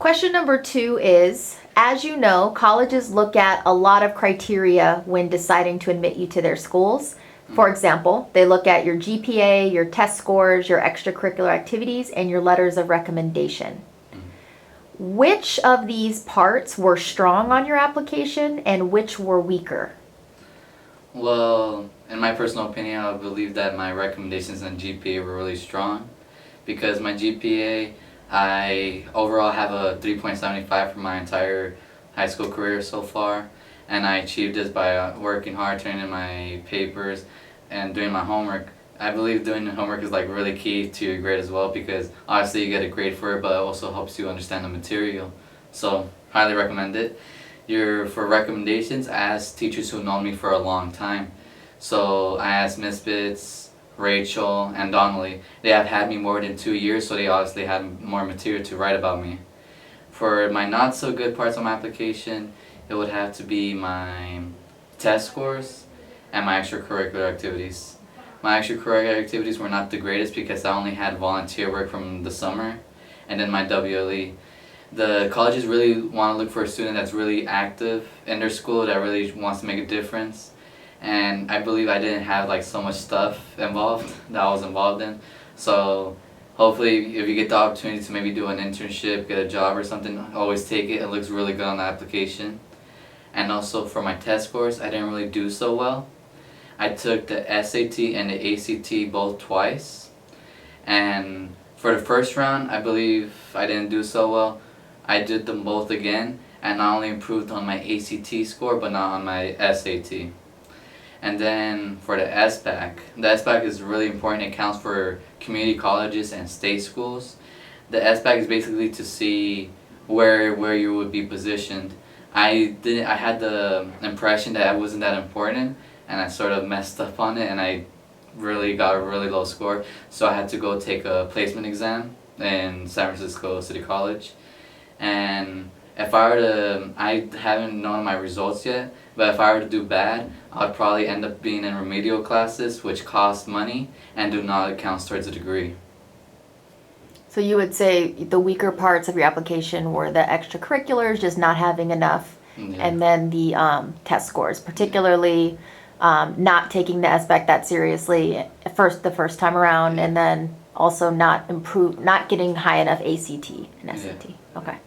Question number 2 is, as you know, colleges look at a lot of criteria when deciding to admit you to their schools. For example, they look at your GPA, your test scores, your extracurricular activities, and your letters of recommendation. Which of these parts were strong on your application and which were weaker? Well, in my personal opinion, I believe that my recommendations on GPA were really strong because my GPA, I overall have a 3.75 for my entire high school career so far, and I achieved this by working hard, turning in my papers, and doing my homework. I believe doing the homework is like really key to your grade as well because obviously you get a grade for it, but it also helps you understand the material. So, highly recommend it. For recommendations, I asked teachers who know me for a long time. So I asked Miss Bitts, Rachel, and Donnelly. They have had me more than 2 years, so they obviously had more material to write about me. For my not so good parts of my application, it would have to be my test scores and my extracurricular activities. My extracurricular activities were not the greatest because I only had volunteer work from the summer, and then my WLE. The colleges really want to look for a student that's really active in their school, that really wants to make a difference. And I believe I didn't have like so much stuff involved that I was involved in. So hopefully if you get the opportunity to maybe do an internship, get a job or something, always take it. It looks really good on the application. And also for my test scores, I didn't really do so well. I took the SAT and the ACT both twice. And for the first round, I believe I didn't do so well. I did them both again and not only improved on my ACT score but not on my SAT. And then for the SBAC is really important. It counts for community colleges and state schools. The SBAC is basically to see where you would be positioned. I had the impression that it wasn't that important and I sort of messed up on it and I really got a really low score. So I had to go take a placement exam in San Francisco City College. And if I were to, I haven't known my results yet, but if I were to do bad, I would probably end up being in remedial classes, which cost money and do not count towards a degree. So you would say the weaker parts of your application were the extracurriculars, just not having enough, and then the test scores, particularly not taking the SBAC that seriously the first time around, and then also not getting high enough ACT and SAT. Okay.